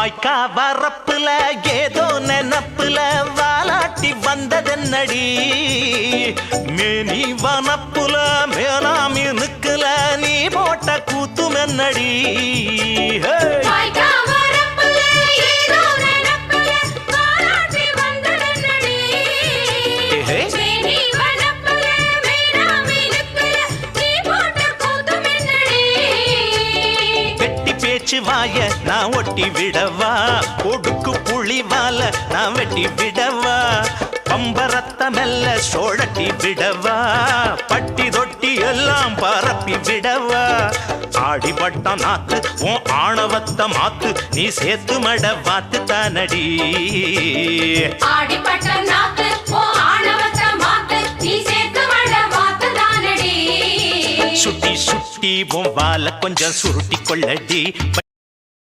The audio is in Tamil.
வாய்க்கா வரப்புல ஏதோ நெனப்புல வாலாட்டி வந்ததென்னடி மேனி வனப்புல மேலாமி நிக்கல நீ போட்ட கூத்துமென்னடி வாய நான் ஒட்டி விடவா கொடுக்கு புளிவால நான் வெட்டி விடவா பம்பரத்த மெல்ல சோழட்டி விடவா பட்டி தொட்டி எல்லாம் பரப்பி விடவா ஆடிப்பட்ட நாத்து உன் ஆணவத்த மாத்து நீ சேர்த்து மட வாத்து தானடி ஆடிப்பட்ட நாத்து உன் ஆணவத்த மாத்து நீ சேர்த்து மட வாத்து தானடி சுட்டி சுட்டி உன் வால கொஞ்சம் சுருட்டி கொள்ளடி